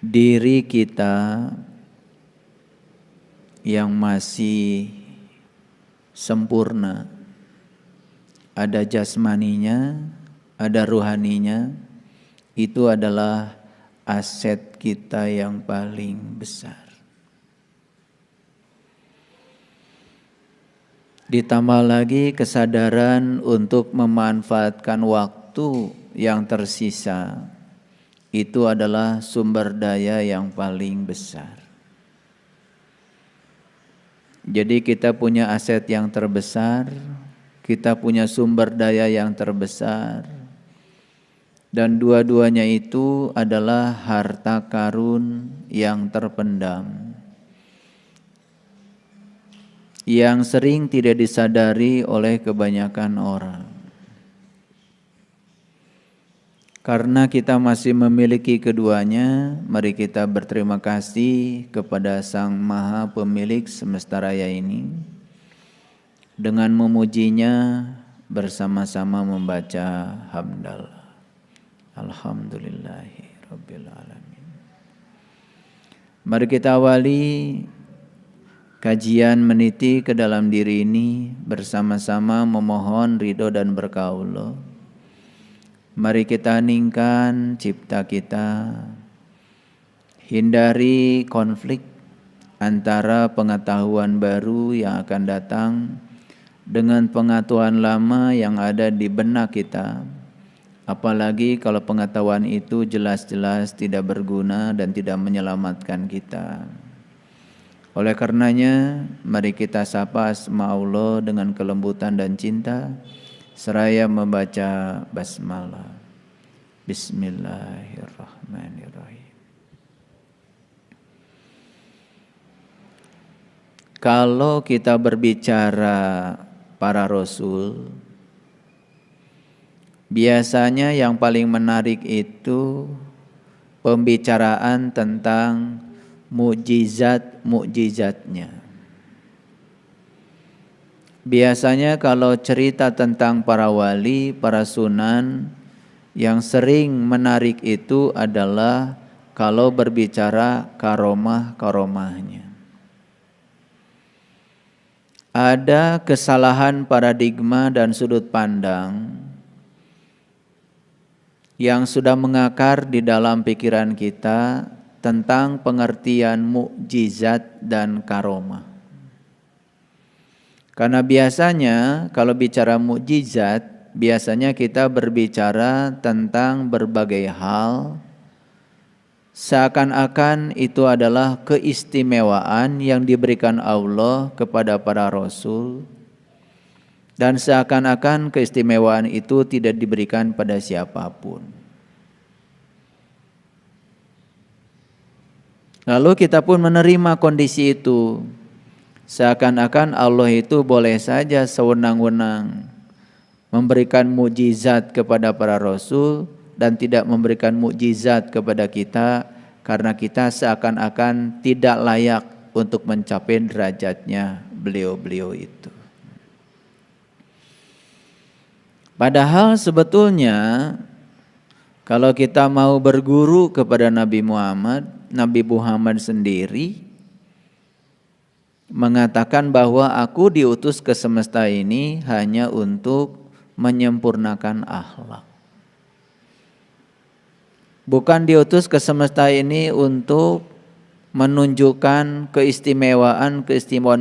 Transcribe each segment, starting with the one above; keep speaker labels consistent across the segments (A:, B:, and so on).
A: diri kita yang masih sempurna, ada jasmaninya, ada ruhaninya, itu adalah aset kita yang paling besar. Ditambah lagi kesadaran untuk memanfaatkan waktu yang tersisa, itu adalah sumber daya yang paling besar. Jadi kita punya aset yang terbesar, kita punya sumber daya yang terbesar, dan dua-duanya itu adalah harta karun yang terpendam, yang sering tidak disadari oleh kebanyakan orang. Karena kita masih memiliki keduanya, mari kita berterima kasih kepada Sang Maha Pemilik semesta raya ini dengan memujinya bersama-sama membaca hamdalah. Alhamdulillahi Rabbil Alamin. Mari kita awali kajian meniti ke dalam diri ini bersama-sama memohon ridho dan berkah Allah. Mari kita heningkan cipta kita, hindari konflik antara pengetahuan baru yang akan datang dengan pengetahuan lama yang ada di benak kita. Apalagi kalau pengetahuan itu jelas-jelas tidak berguna dan tidak menyelamatkan kita. Oleh karenanya, mari kita sapa asma Allah dengan kelembutan dan cinta, seraya membaca basmalah. Bismillahirrahmanirrahim. Kalau kita berbicara para rasul, biasanya yang paling menarik itu pembicaraan tentang mukjizat-mukjizatnya. Biasanya kalau cerita tentang para wali, para sunan, yang sering menarik itu adalah kalau berbicara karomah-karomahnya. Ada kesalahan paradigma dan sudut pandang yang sudah mengakar di dalam pikiran kita tentang pengertian mukjizat dan karomah. Karena biasanya kalau bicara mukjizat, biasanya kita berbicara tentang berbagai hal, seakan-akan itu adalah keistimewaan yang diberikan Allah kepada para rasul, dan seakan-akan keistimewaan itu tidak diberikan pada siapapun. Lalu kita pun menerima kondisi itu. Seakan-akan Allah itu boleh saja sewenang-wenang memberikan mukjizat kepada para rasul dan tidak memberikan mukjizat kepada kita, karena kita seakan-akan tidak layak untuk mencapai derajatnya beliau-beliau itu. Padahal sebetulnya kalau kita mau berguru kepada Nabi Muhammad sendiri mengatakan bahwa aku diutus ke semesta ini hanya untuk menyempurnakan akhlak. Bukan diutus ke semesta ini untuk menunjukkan keistimewaan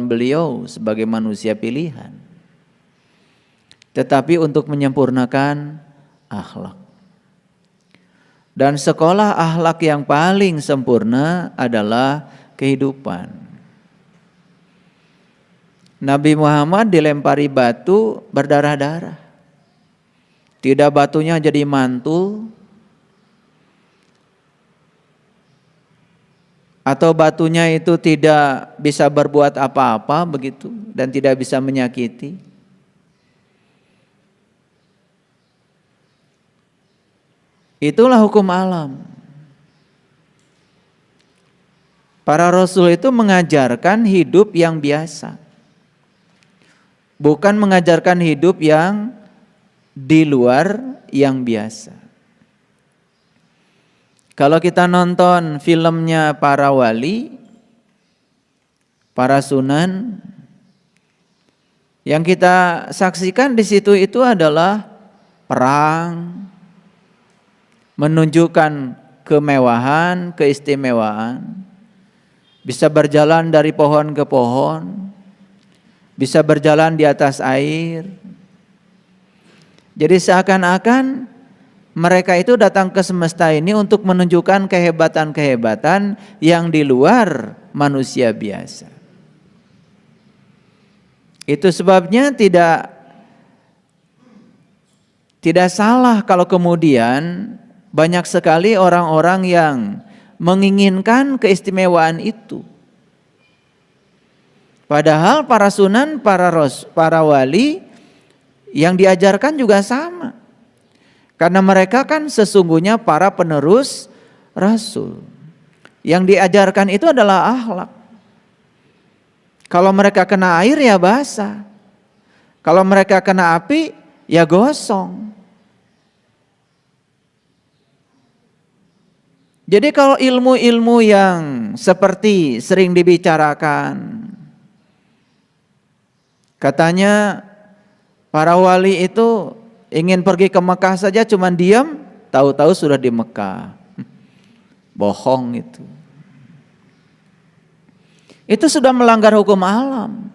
A: beliau sebagai manusia pilihan, tetapi untuk menyempurnakan akhlak. Dan sekolah akhlak yang paling sempurna adalah kehidupan. Nabi Muhammad dilempari batu berdarah-darah. Tidak batunya jadi mantul, atau batunya itu tidak bisa berbuat apa-apa begitu dan tidak bisa menyakiti. Itulah hukum alam. Para rasul itu mengajarkan hidup yang biasa, bukan mengajarkan hidup yang di luar yang biasa. Kalau kita nonton filmnya para wali, para sunan, yang kita saksikan di situ itu adalah perang, menunjukkan kemewahan, keistimewaan, bisa berjalan dari pohon ke pohon, bisa berjalan di atas air. Jadi seakan-akan mereka itu datang ke semesta ini untuk menunjukkan kehebatan-kehebatan yang di luar manusia biasa. Itu sebabnya tidak salah kalau kemudian banyak sekali orang-orang yang menginginkan keistimewaan itu. Padahal para sunan, para wali yang diajarkan juga sama. Karena mereka kan sesungguhnya para penerus Rasul. Yang diajarkan itu adalah akhlak. Kalau mereka kena air ya basah. Kalau mereka kena api ya gosong. Jadi kalau ilmu-ilmu yang seperti sering dibicarakan, katanya para wali itu ingin pergi ke Mekah saja cuman diam, tahu-tahu sudah di Mekah. Bohong itu. Itu sudah melanggar hukum alam.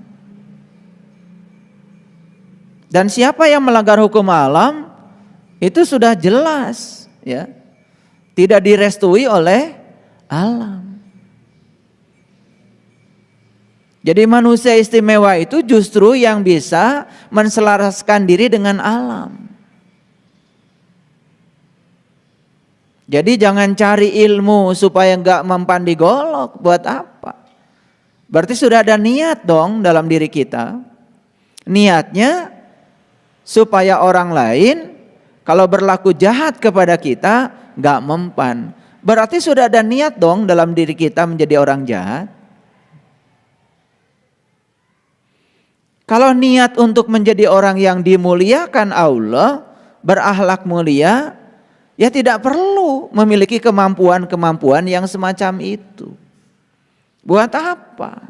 A: Dan siapa yang melanggar hukum alam itu sudah jelas, ya. Tidak direstui oleh alam. Jadi manusia istimewa itu justru yang bisa menselaraskan diri dengan alam. Jadi jangan cari ilmu supaya enggak mempan di golok. Buat apa? Berarti sudah ada niat dong dalam diri kita. Niatnya supaya orang lain kalau berlaku jahat kepada kita enggak mempan. Berarti sudah ada niat dong dalam diri kita menjadi orang jahat. Kalau niat untuk menjadi orang yang dimuliakan Allah, berakhlak mulia, ya tidak perlu memiliki kemampuan-kemampuan yang semacam itu. Buat apa?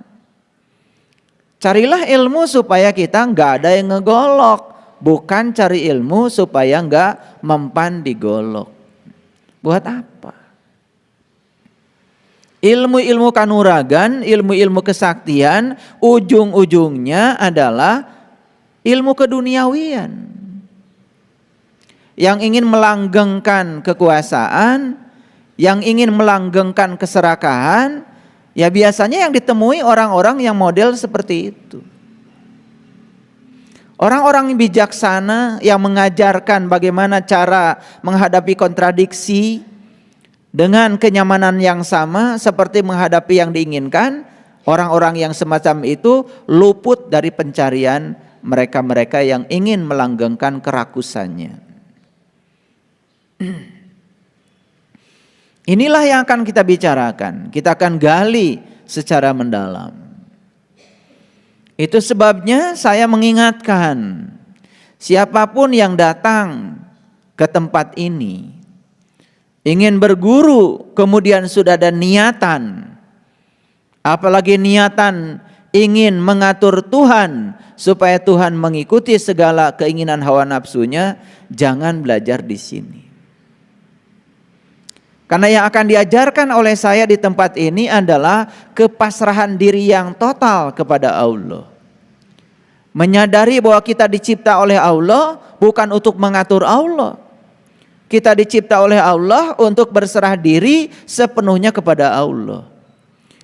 A: Carilah ilmu supaya kita enggak ada yang ngegolok. Bukan cari ilmu supaya enggak mempan di golok. Buat apa? Ilmu-ilmu kanuragan, ilmu-ilmu kesaktian, ujung-ujungnya adalah ilmu keduniawian. Yang ingin melanggengkan kekuasaan, yang ingin melanggengkan keserakahan, ya biasanya yang ditemui orang-orang yang model seperti itu. Orang-orang bijaksana yang mengajarkan bagaimana cara menghadapi kontradiksi dengan kenyamanan yang sama seperti menghadapi yang diinginkan, orang-orang yang semacam itu luput dari pencarian mereka-mereka yang ingin melanggengkan kerakusannya. Inilah yang akan kita bicarakan, kita akan gali secara mendalam. Itu sebabnya saya mengingatkan, siapapun yang datang ke tempat ini, ingin berguru kemudian sudah ada niatan, apalagi niatan ingin mengatur Tuhan supaya Tuhan mengikuti segala keinginan hawa nafsunya, jangan belajar di sini. Karena yang akan diajarkan oleh saya di tempat ini adalah kepasrahan diri yang total kepada Allah. Menyadari bahwa kita dicipta oleh Allah bukan untuk mengatur Allah. Kita dicipta oleh Allah untuk berserah diri sepenuhnya kepada Allah.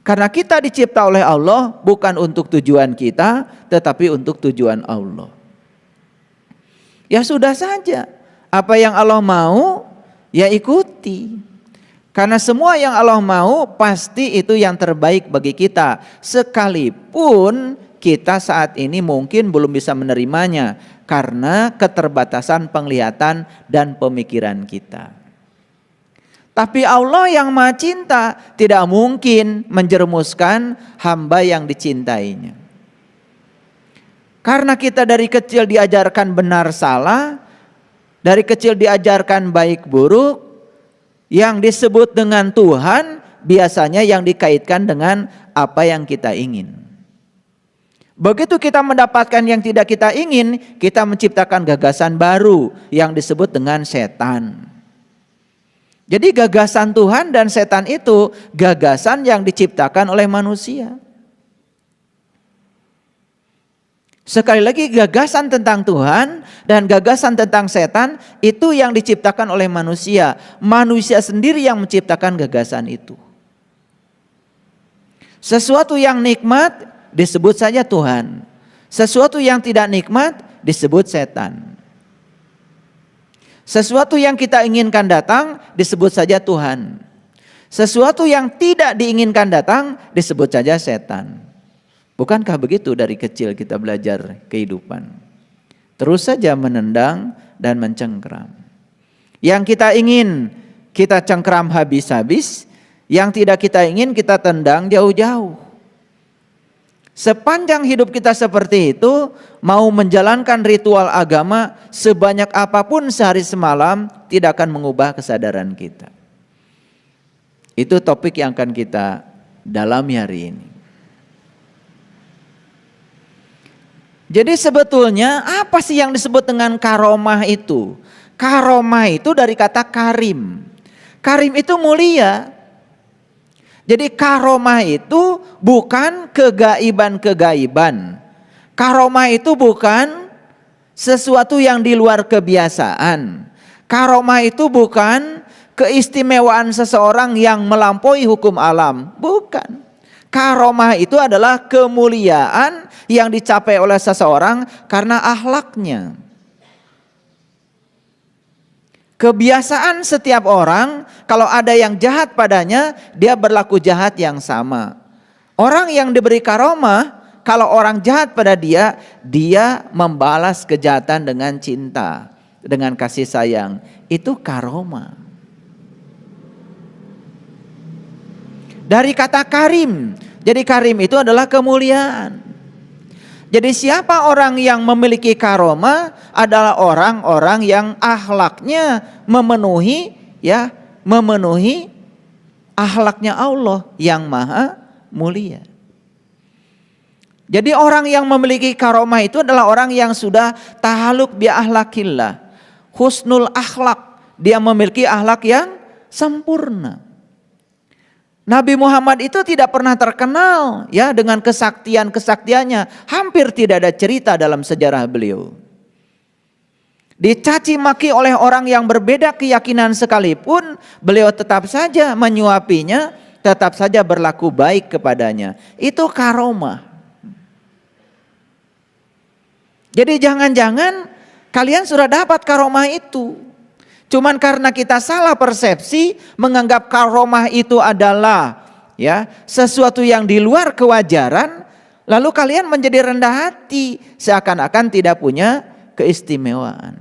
A: Karena kita dicipta oleh Allah bukan untuk tujuan kita, tetapi untuk tujuan Allah. Ya sudah saja, apa yang Allah mau, ya ikuti. Karena semua yang Allah mau pasti itu yang terbaik bagi kita. Sekalipun kita saat ini mungkin belum bisa menerimanya karena keterbatasan penglihatan dan pemikiran kita. Tapi Allah yang Maha Cinta tidak mungkin menjerumuskan hamba yang dicintainya. Karena kita dari kecil diajarkan benar salah, dari kecil diajarkan baik buruk, Yang disebut dengan Tuhan biasanya yang dikaitkan dengan apa yang kita ingin. Begitu kita mendapatkan yang tidak kita ingin, kita menciptakan gagasan baru yang disebut dengan setan. Jadi gagasan Tuhan dan setan itu gagasan yang diciptakan oleh manusia. Sekali lagi, gagasan tentang Tuhan dan gagasan tentang setan itu yang diciptakan oleh manusia. Manusia sendiri yang menciptakan gagasan itu. Sesuatu yang nikmat disebut saja Tuhan. Sesuatu yang tidak nikmat disebut setan. Sesuatu yang kita inginkan datang disebut saja Tuhan. Sesuatu yang tidak diinginkan datang disebut saja setan. Bukankah begitu dari kecil kita belajar kehidupan? Terus saja menendang dan mencengkram. Yang kita ingin kita cengkram habis-habis, yang tidak kita ingin kita tendang jauh-jauh. Sepanjang hidup kita seperti itu, mau menjalankan ritual agama sebanyak apapun sehari semalam tidak akan mengubah kesadaran kita. Itu topik yang akan kita dalami hari ini. Jadi sebetulnya apa sih yang disebut dengan karomah itu? Karomah itu dari kata karim. Karim itu mulia. Jadi karomah itu bukan kegaiban-kegaiban. Karomah itu bukan sesuatu yang di luar kebiasaan. Karomah itu bukan keistimewaan seseorang yang melampaui hukum alam. Bukan. Karomah itu adalah kemuliaan yang dicapai oleh seseorang karena akhlaknya. Kebiasaan setiap orang, kalau ada yang jahat padanya, dia berlaku jahat yang sama. Orang yang diberi karomah, kalau orang jahat pada dia, dia membalas kejahatan dengan cinta, dengan kasih sayang. Itu karomah. Dari kata karim. Jadi karim itu adalah kemuliaan. Jadi siapa orang yang memiliki karomah adalah orang-orang yang akhlaknya memenuhi akhlaknya Allah yang maha mulia. Jadi orang yang memiliki karomah itu adalah orang yang sudah tahaluk bi akhlakillah. Husnul akhlak, dia memiliki akhlak yang sempurna. Nabi Muhammad itu tidak pernah terkenal ya dengan kesaktiannya. Hampir tidak ada cerita dalam sejarah beliau. Dicaci maki oleh orang yang berbeda keyakinan sekalipun, beliau tetap saja menyuapinya, tetap saja berlaku baik kepadanya. Itu karomah. Jadi jangan-jangan kalian sudah dapat karomah itu. Cuman karena kita salah persepsi, menganggap karomah itu adalah sesuatu yang di luar kewajaran, lalu kalian menjadi rendah hati, seakan-akan tidak punya keistimewaan.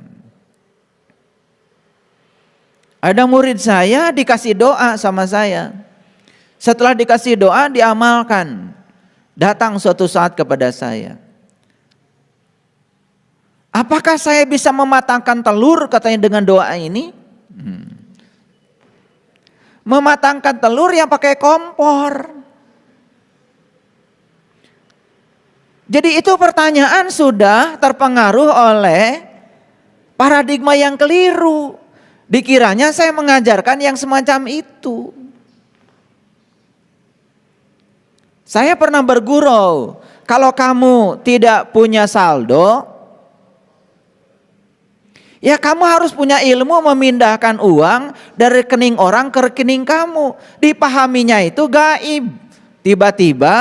A: Ada murid saya dikasih doa sama saya. Setelah dikasih doa diamalkan. Datang suatu saat kepada saya. Apakah saya bisa mematangkan telur katanya dengan doa ini? Mematangkan telur yang pakai kompor. Jadi itu pertanyaan sudah terpengaruh oleh paradigma yang keliru. Dikiranya saya mengajarkan yang semacam itu. Saya pernah bergurau, kalau kamu tidak punya saldo, ya kamu harus punya ilmu memindahkan uang dari rekening orang ke rekening kamu. Dipahaminya itu gaib. Tiba-tiba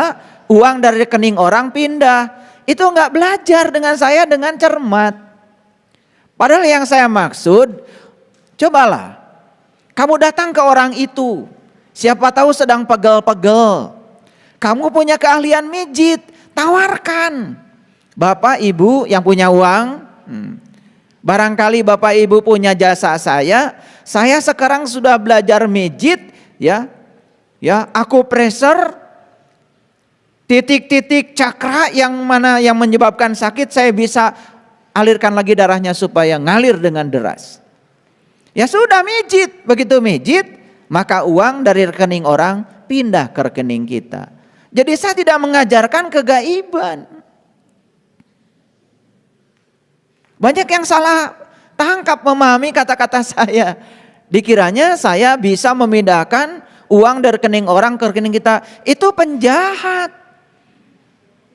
A: uang dari rekening orang pindah. Itu enggak belajar dengan saya dengan cermat. Padahal yang saya maksud, cobalah kamu datang ke orang itu. Siapa tahu sedang pegel-pegel. Kamu punya keahlian mijit, tawarkan. Bapak ibu yang punya uang, barangkali Bapak Ibu punya jasa saya sekarang sudah belajar mijit akupressure, titik-titik cakra yang mana yang menyebabkan sakit saya bisa alirkan lagi darahnya supaya ngalir dengan deras. Ya sudah mijit, begitu mijit maka uang dari rekening orang pindah ke rekening kita. Jadi saya tidak mengajarkan kegaiban. Banyak yang salah tangkap memahami kata-kata saya. Dikiranya saya bisa memindahkan uang dari rekening orang ke rekening kita. Itu penjahat.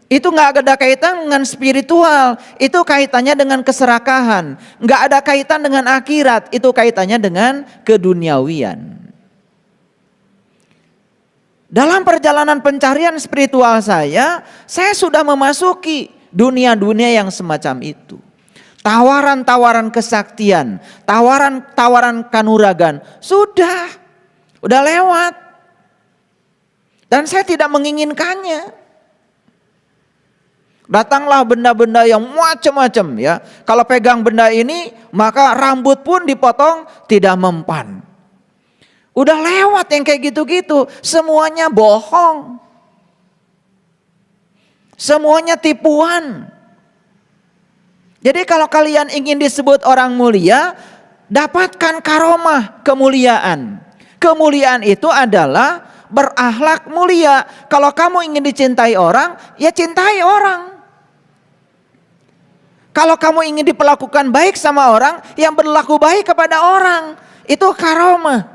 A: Itu gak ada kaitan dengan spiritual. Itu kaitannya dengan keserakahan. Gak ada kaitan dengan akhirat. Itu kaitannya dengan keduniawian. Dalam perjalanan pencarian spiritual saya sudah memasuki dunia-dunia yang semacam itu. Tawaran-tawaran kesaktian, tawaran-tawaran kanuragan, sudah lewat. Dan saya tidak menginginkannya. Datanglah benda-benda yang macam-macam ya. Kalau pegang benda ini, maka rambut pun dipotong tidak mempan. Udah lewat yang kayak gitu-gitu. Semuanya bohong. Semuanya tipuan. Jadi kalau kalian ingin disebut orang mulia, dapatkan karomah, kemuliaan. Kemuliaan itu adalah berakhlak mulia. Kalau kamu ingin dicintai orang, ya cintai orang. Kalau kamu ingin diperlakukan baik sama orang, yang berlaku baik kepada orang. Itu karomah.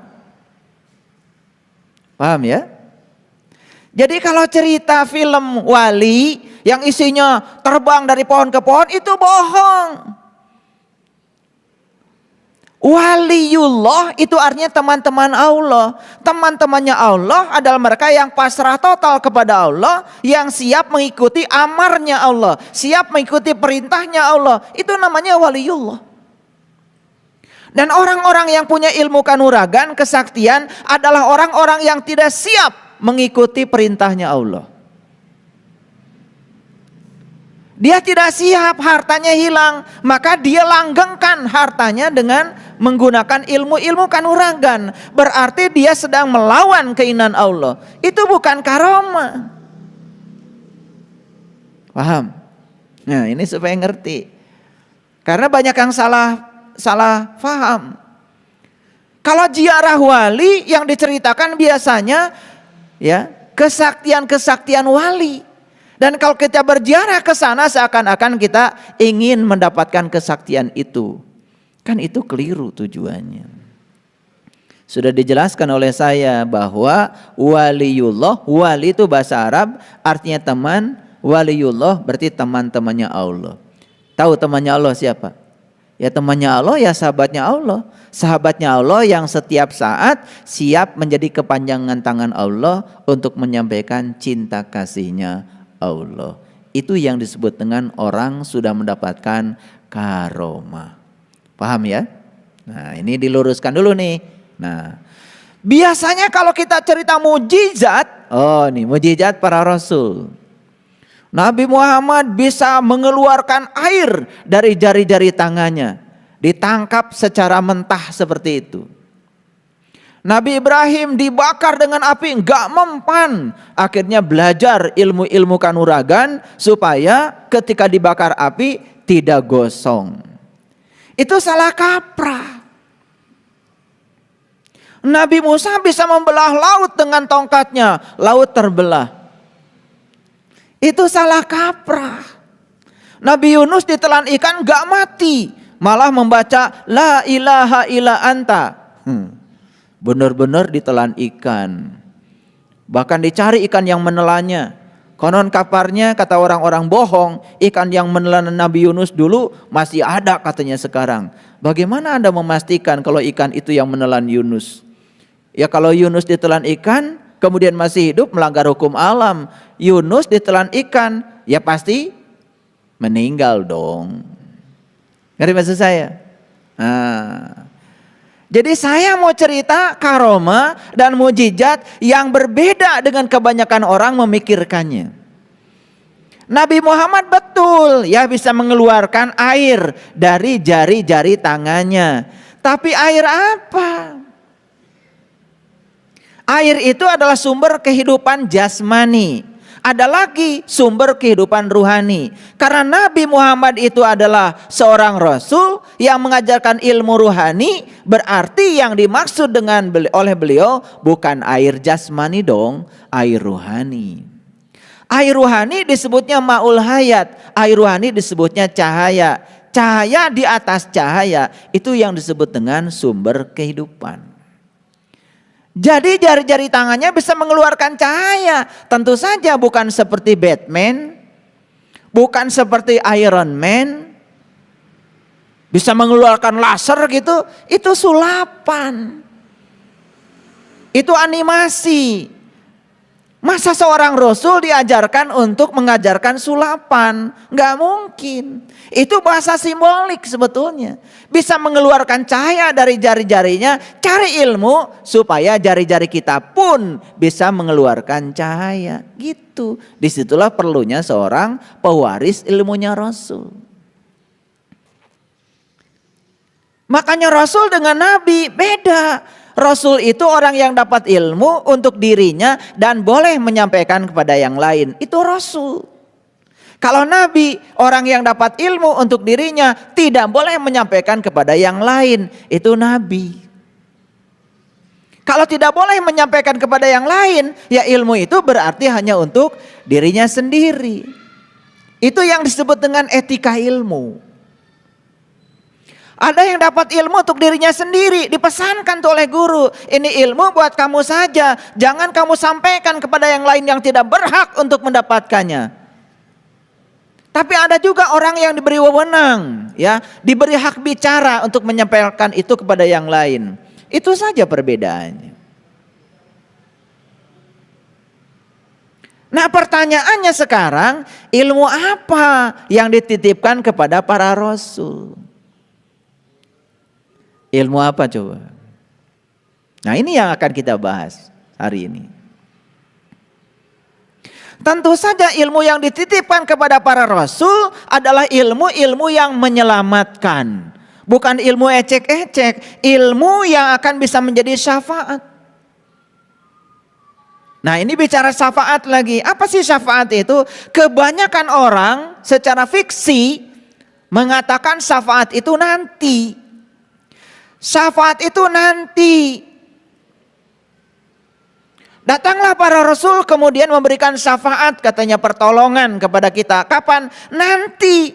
A: Paham ya? Jadi kalau cerita film wali yang isinya terbang dari pohon ke pohon, itu bohong. Waliullah itu artinya teman-teman Allah. Teman-temannya Allah adalah mereka yang pasrah total kepada Allah, yang siap mengikuti amarnya Allah, siap mengikuti perintahnya Allah. Itu namanya waliullah. Dan orang-orang yang punya ilmu kanuragan, kesaktian adalah orang-orang yang tidak siap mengikuti perintahnya Allah. Dia tidak siap, hartanya hilang, maka dia langgengkan hartanya dengan menggunakan ilmu-ilmu kanuragan. Berarti dia sedang melawan keinginan Allah. Itu bukan karomah. Paham? Nah, ini supaya ngerti. Karena banyak yang salah faham. Kalau ziarah wali yang diceritakan biasanya ya kesaktian-kesaktian wali. Dan kalau kita berziarah ke sana seakan-akan kita ingin mendapatkan kesaktian itu. Kan itu keliru tujuannya. Sudah dijelaskan oleh saya bahwa waliullah, wali itu bahasa Arab artinya teman, waliullah berarti teman-temannya Allah. Tahu temannya Allah siapa? Ya temannya Allah, ya sahabatnya Allah. Sahabatnya Allah yang setiap saat siap menjadi kepanjangan tangan Allah untuk menyampaikan cinta kasihnya Allah. Itu yang disebut dengan orang sudah mendapatkan karomah. Paham ya? Nah ini diluruskan dulu nih. Nah biasanya kalau kita cerita mujizat, mujizat para rasul. Nabi Muhammad bisa mengeluarkan air dari jari-jari tangannya. Ditangkap secara mentah seperti itu. Nabi Ibrahim dibakar dengan api, enggak mempan. Akhirnya belajar ilmu-ilmu kanuragan supaya ketika dibakar api tidak gosong. Itu salah kaprah. Nabi Musa bisa membelah laut dengan tongkatnya, laut terbelah. Itu salah kaprah. Nabi Yunus ditelan ikan gak mati, malah membaca la ilaha illa anta. Benar-benar ditelan ikan. Bahkan dicari ikan yang menelannya. Konon kabarnya kata orang-orang bohong, ikan yang menelan Nabi Yunus dulu masih ada katanya sekarang. Bagaimana Anda memastikan kalau ikan itu yang menelan Yunus? Ya kalau Yunus ditelan ikan kemudian masih hidup melanggar hukum alam. Yunus ditelan ikan, ya pasti meninggal dong. Ngerti maksud saya? Jadi saya mau cerita karomah dan mujizat yang berbeda dengan kebanyakan orang memikirkannya. Nabi Muhammad betul ya bisa mengeluarkan air dari jari-jari tangannya. Tapi air apa? Air itu adalah sumber kehidupan jasmani. Ada lagi sumber kehidupan ruhani. Karena Nabi Muhammad itu adalah seorang rasul yang mengajarkan ilmu ruhani, Berarti yang dimaksud oleh beliau bukan air jasmani dong, air rohani. Air rohani disebutnya ma'ul hayat, air rohani disebutnya cahaya. Cahaya di atas cahaya, itu yang disebut dengan sumber kehidupan. Jadi jari-jari tangannya bisa mengeluarkan cahaya. Tentu saja bukan seperti Batman, bukan seperti Iron Man, bisa mengeluarkan laser gitu. Itu sulapan, itu animasi. Masa seorang rasul diajarkan untuk mengajarkan sulapan? Nggak mungkin. Itu bahasa simbolik sebetulnya. Bisa mengeluarkan cahaya dari jari-jarinya. Cari ilmu supaya jari-jari kita pun bisa mengeluarkan cahaya. Gitu. Disitulah perlunya seorang pewaris ilmunya rasul. Makanya rasul dengan nabi beda. Rasul itu orang yang dapat ilmu untuk dirinya dan boleh menyampaikan kepada yang lain. Itu rasul. Kalau nabi, orang yang dapat ilmu untuk dirinya tidak boleh menyampaikan kepada yang lain. Itu nabi. Kalau tidak boleh menyampaikan kepada yang lain, ya ilmu itu berarti hanya untuk dirinya sendiri. Itu yang disebut dengan etika ilmu. Ada yang dapat ilmu untuk dirinya sendiri, dipesankan tuh oleh guru. Ini ilmu buat kamu saja, jangan kamu sampaikan kepada yang lain yang tidak berhak untuk mendapatkannya. Tapi ada juga orang yang diberi wewenang, ya, diberi hak bicara untuk menyampaikan itu kepada yang lain. Itu saja perbedaannya. Nah, pertanyaannya sekarang, ilmu apa yang dititipkan kepada para rasul? Ilmu apa coba? Nah, ini yang akan kita bahas hari ini. Tentu saja ilmu yang dititipkan kepada para rasul adalah ilmu-ilmu yang menyelamatkan. Bukan ilmu ecek-ecek, ilmu yang akan bisa menjadi syafaat. Nah, ini bicara syafaat lagi. Apa sih syafaat itu? Kebanyakan orang secara fiksi mengatakan syafaat itu nanti. Syafaat itu nanti. Datanglah para rasul kemudian memberikan syafaat, katanya pertolongan kepada kita. Kapan? Nanti.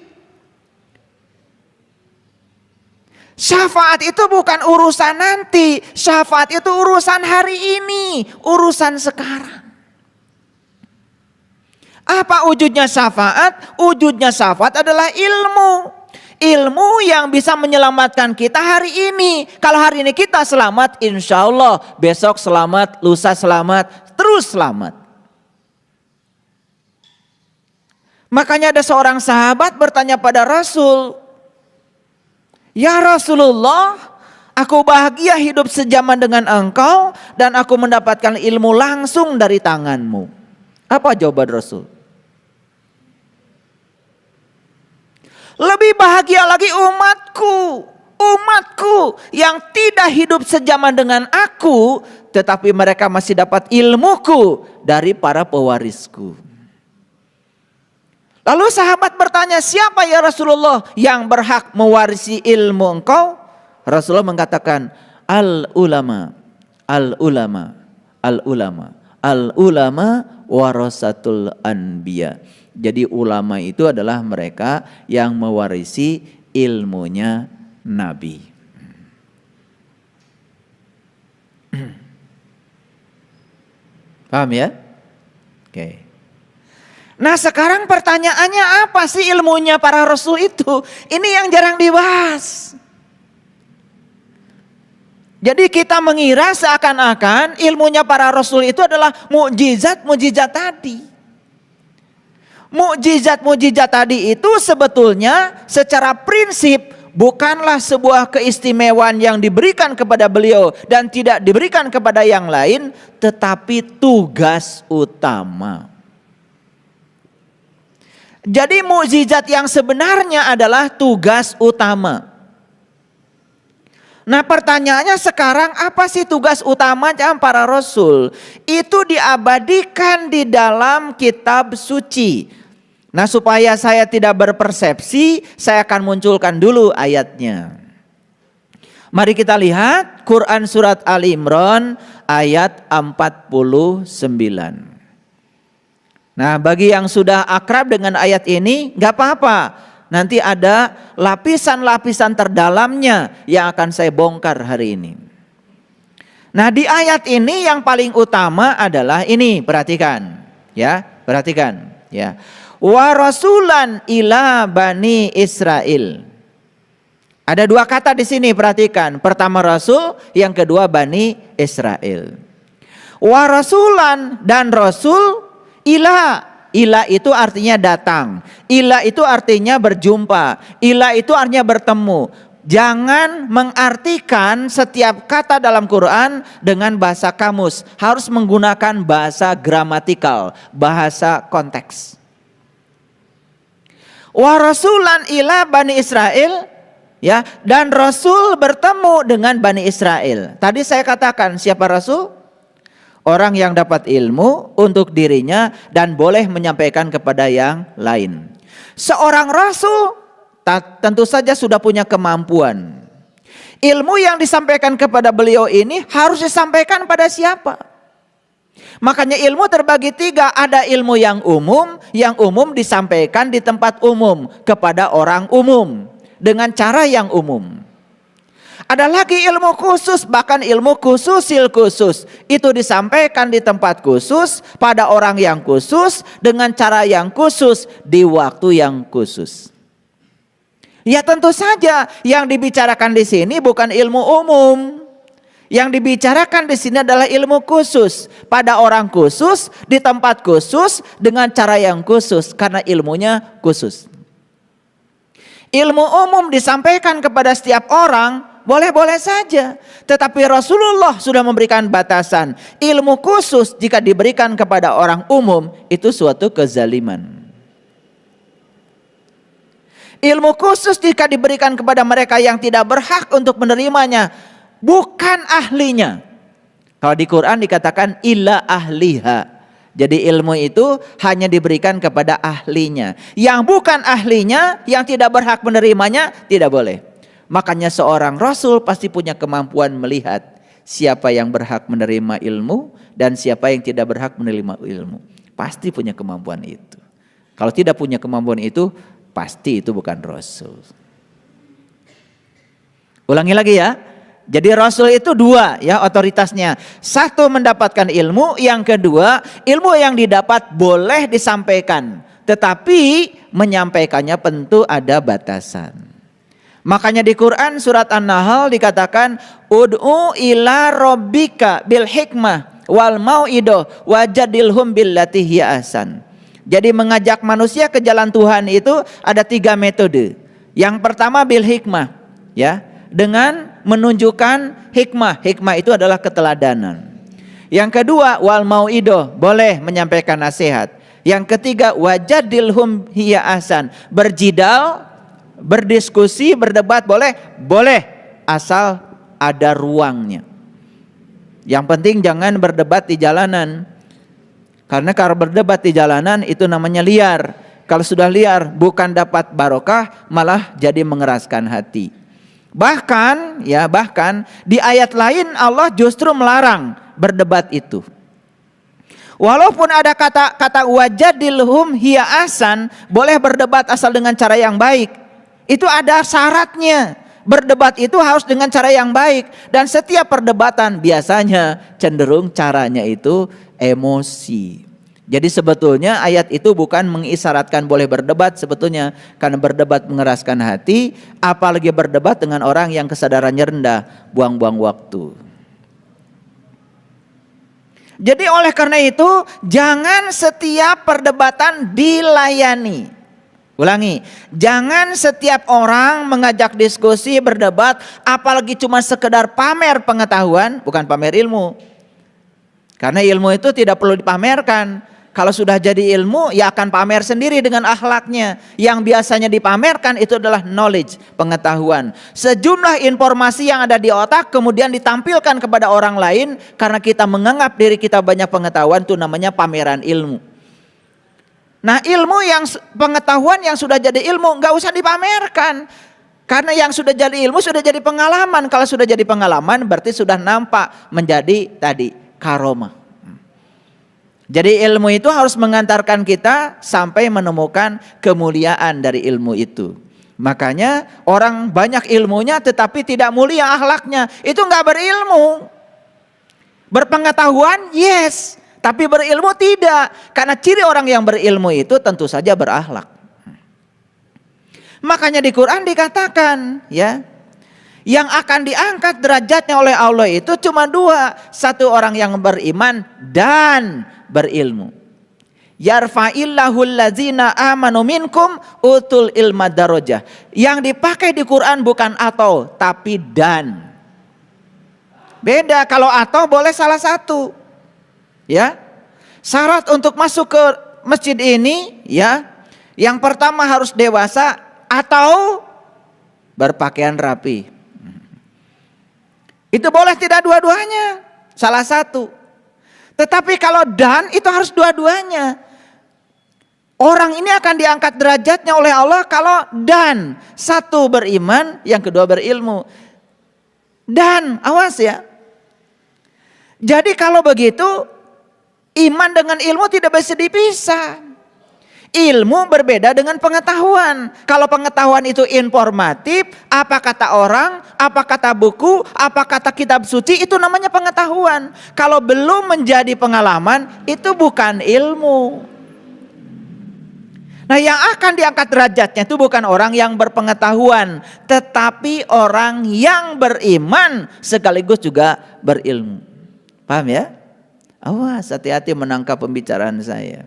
A: Syafaat itu bukan urusan nanti. Syafaat itu urusan hari ini, urusan sekarang. Apa wujudnya syafaat? Wujudnya syafaat adalah ilmu. Ilmu yang bisa menyelamatkan kita hari ini. Kalau hari ini kita selamat, insya Allah besok selamat, lusa selamat, terus selamat. Makanya ada seorang sahabat bertanya pada Rasul, "Ya Rasulullah, aku bahagia hidup sejaman dengan engkau dan aku mendapatkan ilmu langsung dari tanganmu." Apa jawaban Rasul? Lebih bahagia lagi umatku yang tidak hidup sejaman dengan aku, tetapi mereka masih dapat ilmuku dari para pewarisku. Lalu sahabat bertanya, siapa ya Rasulullah yang berhak mewarisi ilmu engkau? Rasulullah mengatakan, al-ulama warasatul anbiya. Jadi ulama itu adalah mereka yang mewarisi ilmunya Nabi. Paham ya? Oke. Nah, sekarang pertanyaannya, apa sih ilmunya para rasul itu? Ini yang jarang dibahas. Jadi kita mengira seakan-akan ilmunya para rasul itu adalah mukjizat-mukjizat tadi. Mukjizat-mukjizat tadi itu sebetulnya secara prinsip bukanlah sebuah keistimewaan yang diberikan kepada beliau dan tidak diberikan kepada yang lain, tetapi tugas utama. Jadi mukjizat yang sebenarnya adalah tugas utama. Nah, pertanyaannya sekarang, apa sih tugas utama para rasul? Itu diabadikan di dalam kitab suci. Nah, supaya saya tidak berpersepsi, saya akan munculkan dulu ayatnya. Mari kita lihat Quran surat Ali Imran ayat 49. Nah, bagi yang sudah akrab dengan ayat ini, gak apa-apa. Nanti ada lapisan-lapisan terdalamnya yang akan saya bongkar hari ini. Nah, di ayat ini yang paling utama adalah ini, perhatikan. Ya, perhatikan. Ya, wa rasulan ila bani Israel. Ada dua kata di sini, perhatikan. Pertama rasul, yang kedua bani Israel. Wa rasulan, dan rasul ila. Ila itu artinya datang. Ila itu artinya berjumpa. Ila itu artinya bertemu. Jangan mengartikan setiap kata dalam Quran dengan bahasa kamus. Harus menggunakan bahasa gramatikal, bahasa konteks. Wa rasulan ila bani Israel, ya, dan rasul bertemu dengan bani Israel. Tadi saya katakan siapa rasul? Orang yang dapat ilmu untuk dirinya dan boleh menyampaikan kepada yang lain. Seorang rasul tentu saja sudah punya kemampuan. Ilmu yang disampaikan kepada beliau ini harus disampaikan pada siapa? Makanya ilmu terbagi tiga. Ada ilmu yang umum disampaikan di tempat umum kepada orang umum dengan cara yang umum. Ada lagi ilmu khusus, bahkan ilmu khususil khusus. Itu disampaikan di tempat khusus, pada orang yang khusus, dengan cara yang khusus, di waktu yang khusus. Ya tentu saja yang dibicarakan di sini bukan ilmu umum. Yang dibicarakan di sini adalah ilmu khusus, pada orang khusus, di tempat khusus, dengan cara yang khusus, karena ilmunya khusus. Ilmu umum disampaikan kepada setiap orang, boleh-boleh saja. Tetapi Rasulullah sudah memberikan batasan. Ilmu khusus jika diberikan kepada orang umum, itu suatu kezaliman. Ilmu khusus jika diberikan kepada mereka yang tidak berhak untuk menerimanya, bukan ahlinya. Kalau di Quran dikatakan illa ahliha. Jadi ilmu itu hanya diberikan kepada ahlinya. Yang bukan ahlinya, yang tidak berhak menerimanya, tidak boleh. Makanya seorang rasul pasti punya kemampuan melihat siapa yang berhak menerima ilmu dan siapa yang tidak berhak menerima ilmu. Pasti punya kemampuan itu. Kalau tidak punya kemampuan itu, pasti itu bukan rasul. Ulangi lagi ya. Jadi rasul itu dua ya otoritasnya. Satu mendapatkan ilmu, yang kedua ilmu yang didapat boleh disampaikan. Tetapi menyampaikannya tentu ada batasan. Makanya di Quran surat An-Nahl dikatakan ud'u ila rabbika bil hikmah wal mau'idah wajadilhum billati hiya ahsan. Jadi mengajak manusia ke jalan Tuhan itu ada 3 metode. Yang pertama bil hikmah, ya, dengan menunjukkan hikmah. Hikmah itu adalah keteladanan. Yang kedua wal mau'idah, boleh menyampaikan nasihat. Yang ketiga wajadilhum hiya ahsan, berjidal, berdiskusi, berdebat boleh asal ada ruangnya. Yang penting jangan berdebat di jalanan. Karena kalau berdebat di jalanan itu namanya liar. Kalau sudah liar bukan dapat barokah, malah jadi mengeraskan hati. Bahkan di ayat lain Allah justru melarang berdebat itu. Walaupun ada kata wajadilhum hiya ahsan, boleh berdebat asal dengan cara yang baik. Itu ada syaratnya. Berdebat itu harus dengan cara yang baik. Dan setiap perdebatan biasanya cenderung caranya itu emosi. Jadi sebetulnya ayat itu bukan mengisyaratkan boleh berdebat sebetulnya. Karena berdebat mengeraskan hati. Apalagi berdebat dengan orang yang kesadarannya rendah. Buang-buang waktu. Jadi oleh karena itu jangan setiap perdebatan dilayani. Ulangi, jangan setiap orang mengajak diskusi, berdebat, apalagi cuma sekedar pamer pengetahuan, bukan pamer ilmu. Karena ilmu itu tidak perlu dipamerkan. Kalau sudah jadi ilmu, ya akan pamer sendiri dengan akhlaknya. Yang biasanya dipamerkan itu adalah knowledge, pengetahuan. Sejumlah informasi yang ada di otak kemudian ditampilkan kepada orang lain karena kita menganggap diri kita banyak pengetahuan, itu namanya pameran ilmu. Nah ilmu yang pengetahuan yang sudah jadi ilmu nggak usah dipamerkan. Karena yang sudah jadi ilmu sudah jadi pengalaman. Kalau sudah jadi pengalaman berarti sudah nampak menjadi tadi karomah. Jadi ilmu itu harus mengantarkan kita sampai menemukan kemuliaan dari ilmu itu. Makanya orang banyak ilmunya tetapi tidak mulia akhlaknya, itu nggak berilmu. Berpengetahuan yes, tapi berilmu tidak. Karena ciri orang yang berilmu itu tentu saja berakhlak. Makanya di Quran dikatakan ya, yang akan diangkat derajatnya oleh Allah itu cuma dua. Satu orang yang beriman dan berilmu. Yarfa'illahul ladzina amanu minkum utul ilma darajah. Yang dipakai di Quran bukan atau tapi dan. Beda, kalau atau boleh salah satu. Ya. Syarat untuk masuk ke masjid ini ya, yang pertama harus dewasa atau berpakaian rapi. Itu boleh tidak dua-duanya, salah satu. Tetapi kalau dan itu harus dua-duanya. Orang ini akan diangkat derajatnya oleh Allah kalau dan. Satu beriman, yang kedua berilmu. Dan awas ya. Jadi kalau begitu iman dengan ilmu tidak bisa dipisah. Ilmu berbeda dengan pengetahuan. Kalau pengetahuan itu informatif, apa kata orang, apa kata buku, apa kata kitab suci, itu namanya pengetahuan. Kalau belum menjadi pengalaman, itu bukan ilmu. Nah, yang akan diangkat derajatnya itu bukan orang yang berpengetahuan, tetapi orang yang beriman sekaligus juga berilmu. Paham ya? Awas, hati-hati menangkap pembicaraan saya.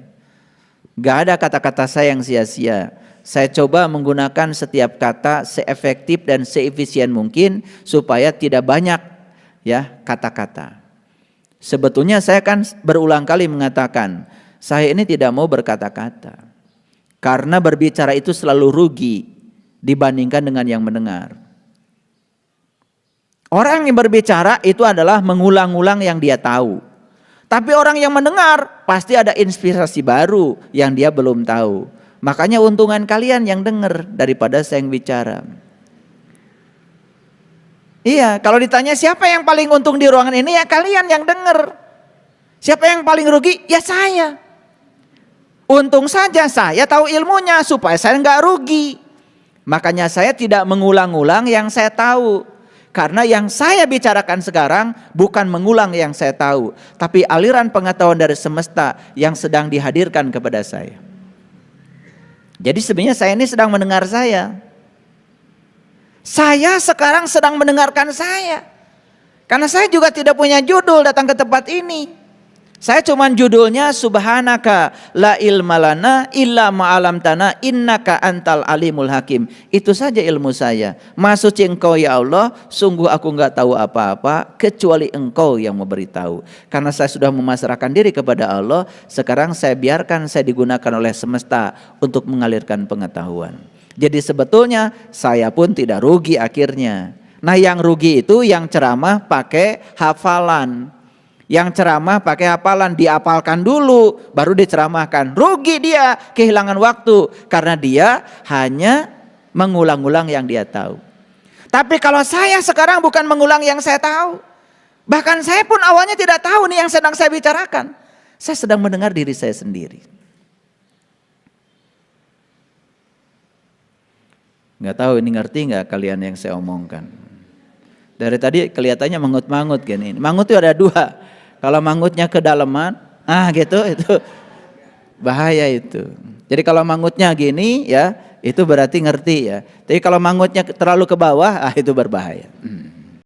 A: Gak ada kata-kata saya yang sia-sia. Saya coba menggunakan setiap kata seefektif dan seefisien mungkin supaya tidak banyak ya kata-kata. Sebetulnya saya kan berulang kali mengatakan, saya ini tidak mau berkata-kata. Karena berbicara itu selalu rugi dibandingkan dengan yang mendengar. Orang yang berbicara itu adalah mengulang-ulang yang dia tahu. Tapi orang yang mendengar pasti ada inspirasi baru yang dia belum tahu. Makanya untungan kalian yang dengar daripada saya yang bicara. Iya, kalau ditanya siapa yang paling untung di ruangan ini, ya kalian yang dengar. Siapa yang paling rugi? Ya saya. Untung saja saya tahu ilmunya supaya saya nggak rugi. Makanya saya tidak mengulang-ulang yang saya tahu. Karena yang saya bicarakan sekarang bukan mengulang yang saya tahu, tapi aliran pengetahuan dari semesta yang sedang dihadirkan kepada saya. Jadi sebenarnya saya ini sedang mendengar saya. Saya sekarang sedang mendengarkan saya. Karena saya juga tidak punya judul datang ke tempat ini. Saya cuman judulnya Subhanaka la ilma lana illa ma'alamtana innaka antal alimul hakim. Itu saja ilmu saya. Maha suci Engkau ya Allah, sungguh aku enggak tahu apa-apa kecuali Engkau yang memberitahu. Karena saya sudah memasrahkan diri kepada Allah, sekarang saya biarkan saya digunakan oleh semesta untuk mengalirkan pengetahuan. Jadi sebetulnya saya pun tidak rugi akhirnya. Nah, yang rugi itu yang ceramah pakai hafalan. Yang ceramah pakai hafalan, diapalkan dulu baru diceramahkan. Rugi dia, kehilangan waktu karena dia hanya mengulang-ulang yang dia tahu. Tapi kalau saya sekarang bukan mengulang yang saya tahu. Bahkan saya pun awalnya tidak tahu nih yang sedang saya bicarakan. Saya sedang mendengar diri saya sendiri. Nggak tahu ini ngerti nggak kalian yang saya omongkan. Dari tadi kelihatannya mangut-mangut gini. Mangut itu ada dua. Kalau mangutnya kedalaman, gitu, itu bahaya itu. Jadi kalau mangutnya gini ya, itu berarti ngerti ya. Tapi kalau mangutnya terlalu ke bawah, itu berbahaya.